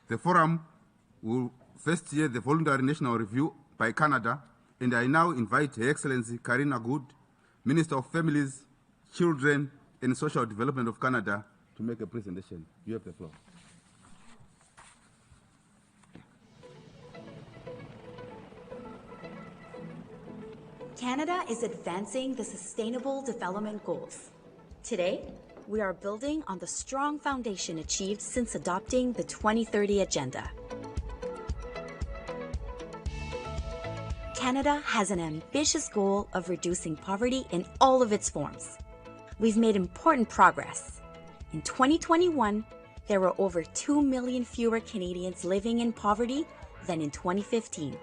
The forum will first hear the voluntary national review by Canada, and I now invite Her Excellency Karina Gould, Minister of Families, Children and Social Development of Canada, to make a presentation. You have the floor. Canada is advancing the Sustainable Development Goals. Today, we are building on the strong foundation achieved since adopting the 2030 Agenda. Canada has an ambitious goal of reducing poverty in all of its forms. We've made important progress. In 2021, there were over 2 million fewer Canadians living in poverty than in 2015.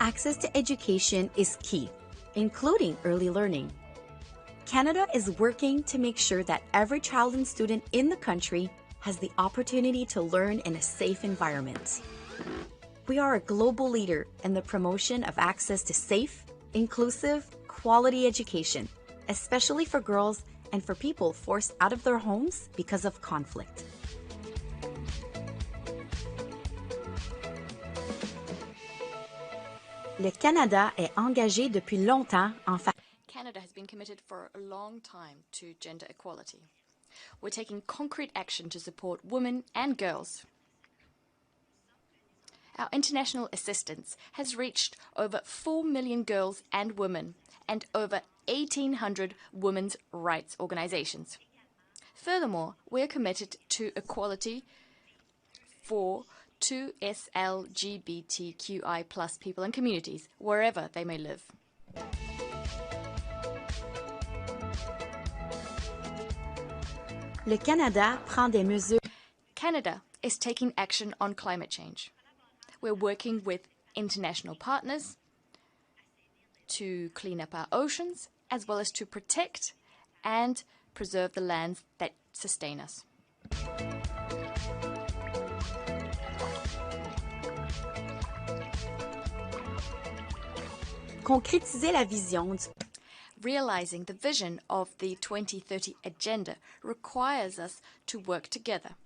Access to education is key, including early learning. Canada is working to make sure that every child and student in the country has the opportunity to learn in a safe environment. We are a global leader in the promotion of access to safe, inclusive, quality education, especially for girls and for people forced out of their homes because of conflict. Le Canada est engagé depuis longtemps en faveur. Canada has been committed for a long time to gender equality. We're taking concrete action to support women and girls. Our international assistance has reached over 4 million girls and women and over 1,800 women's rights organizations. Furthermore, we're committed to equality for to LGBTQI+ people and communities, wherever they may live. Le Canada prend des mesures. Canada is taking action on climate change. We're working with international partners to clean up our oceans, as well as to protect and preserve the lands that sustain us. Concrétiser la vision du Realizing the vision of the 2030 Agenda requires us to work together.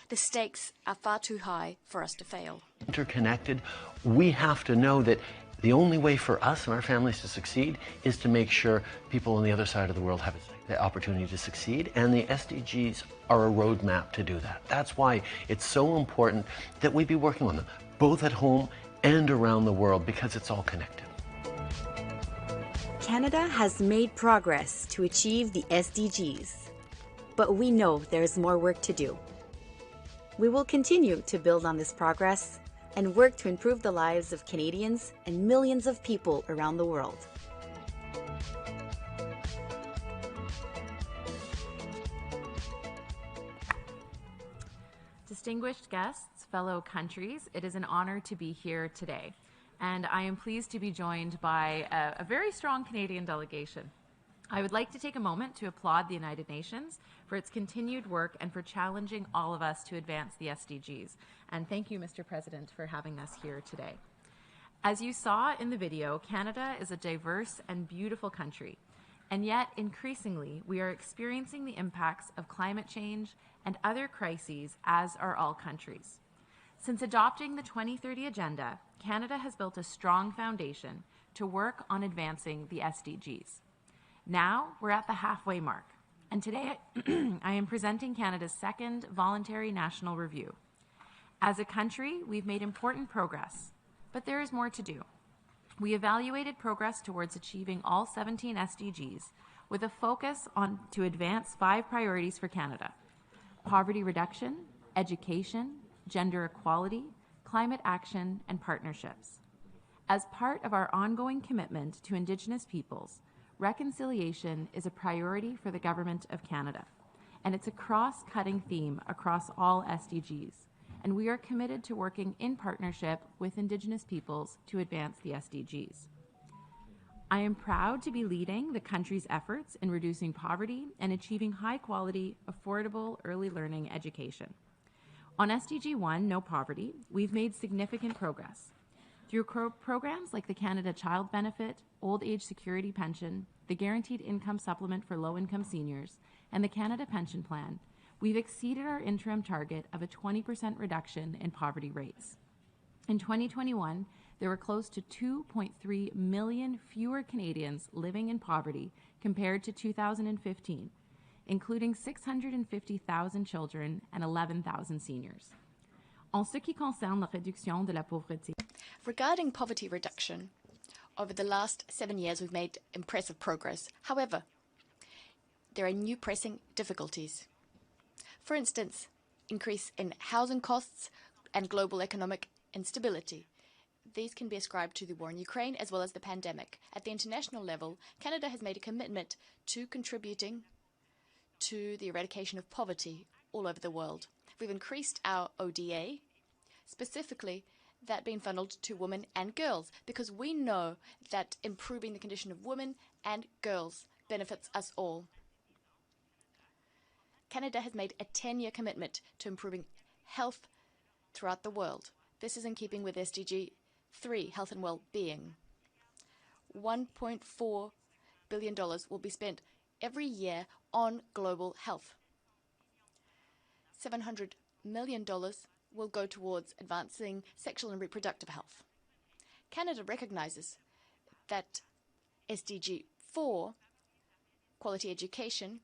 The stakes are far too high for us to fail. Interconnected, we have to know that the only way for us and our families to succeed is to make sure people on the other side of the world have the opportunity to succeed, and the SDGs are a roadmap to do that. That's why it's so important that we be working on them, both at home and around the world, because it's all connected. Canada has made progress to achieve the SDGs, but we know there's more work to do. We will continue to build on this progress and work to improve the lives of Canadians and millions of people around the world. Distinguished guests, fellow countries, it is an honor to be here today. And I am pleased to be joined by a very strong Canadian delegation. I would like to take a moment to applaud the United Nations for its continued work and for challenging all of us to advance the SDGs. And thank you, Mr. President, for having us here today. As you saw in the video, Canada is a diverse and beautiful country. And yet, increasingly, we are experiencing the impacts of climate change and other crises, as are all countries. Since adopting the 2030 Agenda, Canada has built a strong foundation to work on advancing the SDGs. Now we're at the halfway mark, and today I am presenting Canada's second voluntary national review. As a country, we've made important progress, but there is more to do. We evaluated progress towards achieving all 17 SDGs with a focus on to advance 5 priorities for Canada: poverty reduction, education, gender equality, climate action, and partnerships. As part of our ongoing commitment to Indigenous peoples, reconciliation is a priority for the Government of Canada, and it's a cross-cutting theme across all SDGs, and we are committed to working in partnership with Indigenous peoples to advance the SDGs. I am proud to be leading the country's efforts in reducing poverty and achieving high-quality, affordable early learning education. On SDG 1, No Poverty, we've made significant progress. Through programs like the Canada Child Benefit, Old Age Security Pension, the Guaranteed Income Supplement for Low-Income Seniors, and the Canada Pension Plan, we've exceeded our interim target of a 20% reduction in poverty rates. In 2021, there were close to 2.3 million fewer Canadians living in poverty compared to 2015, including 650,000 children and 11,000 seniors. En ce qui concerne la réduction de la pauvreté. Regarding poverty reduction, over the last 7 years we've made impressive progress. However, there are new pressing difficulties. For instance, increase in housing costs and global economic instability. These can be ascribed to the war in Ukraine as well as the pandemic. At the international level, Canada has made a commitment to contributing to the eradication of poverty all over the world. We've increased our ODA, specifically that being funneled to women and girls, because we know that improving the condition of women and girls benefits us all. Canada has made a 10-year commitment to improving health throughout the world. This is in keeping with SDG 3, health and well-being. $1.4 billion will be spent every year on global health. $700 million will go towards advancing sexual and reproductive health. Canada recognizes that SDG 4, quality education,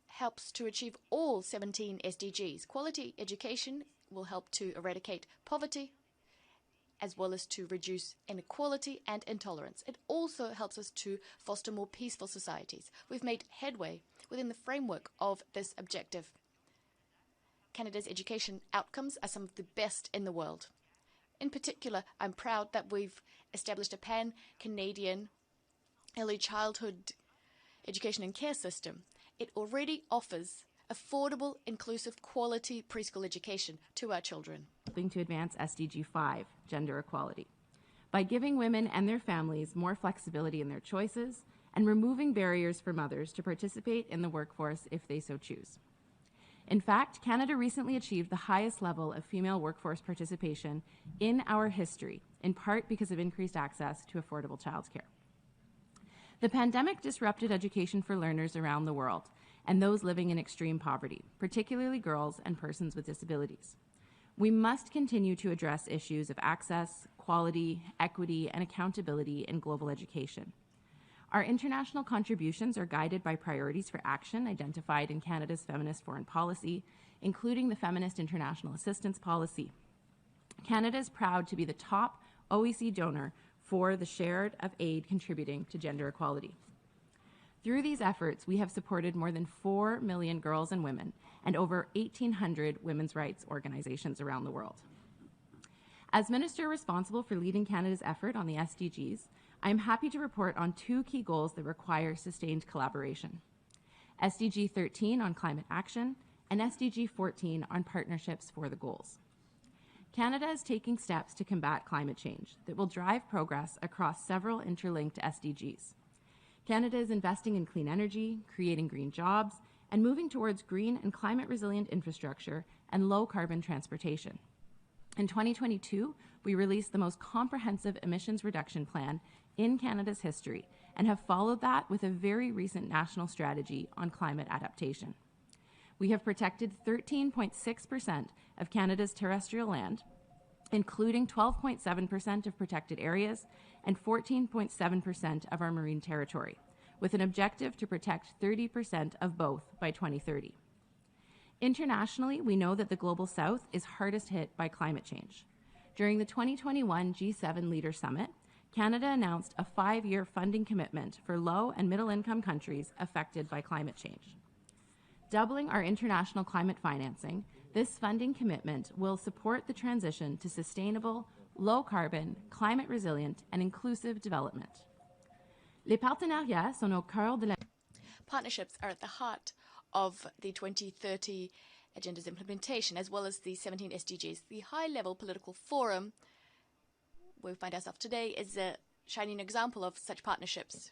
helps to achieve all 17 SDGs. Quality education will help to eradicate poverty as well as to reduce inequality and intolerance. It also helps us to foster more peaceful societies. We've made headway within the framework of this objective. Canada's education outcomes are some of the best in the world. In particular, I'm proud that we've established a pan-Canadian early childhood education and care system. It already offers affordable, inclusive, quality preschool education to our children. Helping to advance SDG 5, gender equality, by giving women and their families more flexibility in their choices and removing barriers for mothers to participate in the workforce if they so choose. In fact, Canada recently achieved the highest level of female workforce participation in our history, in part because of increased access to affordable childcare. The pandemic disrupted education for learners around the world and those living in extreme poverty, particularly girls and persons with disabilities. We must continue to address issues of access, quality, equity, and accountability in global education. Our international contributions are guided by priorities for action identified in Canada's feminist foreign policy, including the Feminist International Assistance Policy. Canada is proud to be the top OEC donor for the share of aid contributing to gender equality. Through these efforts, we have supported more than 4 million girls and women and over 1,800 women's rights organizations around the world. As Minister responsible for leading Canada's effort on the SDGs, I am happy to report on 2 key goals that require sustained collaboration: SDG 13 on climate action and SDG 14 on partnerships for the goals. Canada is taking steps to combat climate change that will drive progress across several interlinked SDGs. Canada is investing in clean energy, creating green jobs, and moving towards green and climate-resilient infrastructure and low-carbon transportation. In 2022, we released the most comprehensive emissions reduction plan in Canada's history and have followed that with a very recent national strategy on climate adaptation. We have protected 13.6% of Canada's terrestrial land, including 12.7% of protected areas and 14.7% of our marine territory, with an objective to protect 30% of both by 2030. Internationally, we know that the Global South is hardest hit by climate change. During the 2021 G7 Leader Summit, Canada announced a 5-year funding commitment for low and middle-income countries affected by climate change. Doubling our international climate financing, this funding commitment will support the transition to sustainable, low-carbon, climate-resilient, and inclusive development. Les partenariats sont au cœur de la... Partnerships are at the heart of the 2030 Agenda's implementation, as well as the 17 SDGs. The high-level political forum where we find ourselves today is a shining example of such partnerships.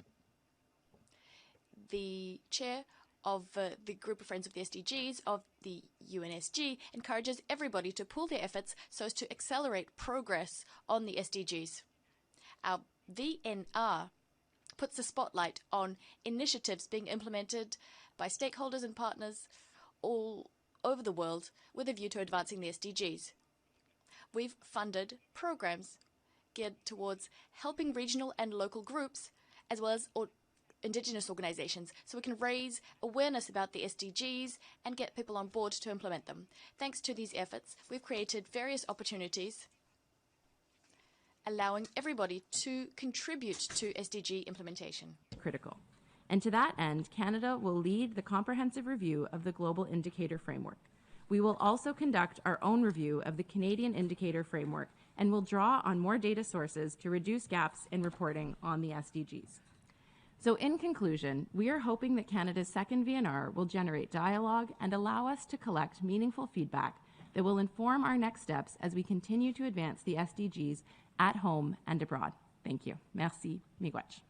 The chair of the Group of Friends of the SDGs of the UNSG encourages everybody to pool their efforts so as to accelerate progress on the SDGs. Our VNR puts the spotlight on initiatives being implemented by stakeholders and partners all over the world with a view to advancing the SDGs. We've funded programs geared towards helping regional and local groups as well as Indigenous organizations so we can raise awareness about the SDGs and get people on board to implement them. Thanks to these efforts, we've created various opportunities allowing everybody to contribute to SDG implementation. Critical. And to that end, Canada will lead the comprehensive review of the Global Indicator Framework. We will also conduct our own review of the Canadian Indicator Framework and will draw on more data sources to reduce gaps in reporting on the SDGs. So in conclusion, we are hoping that Canada's second VNR will generate dialogue and allow us to collect meaningful feedback that will inform our next steps as we continue to advance the SDGs at home and abroad. Thank you. Merci. Miigwech.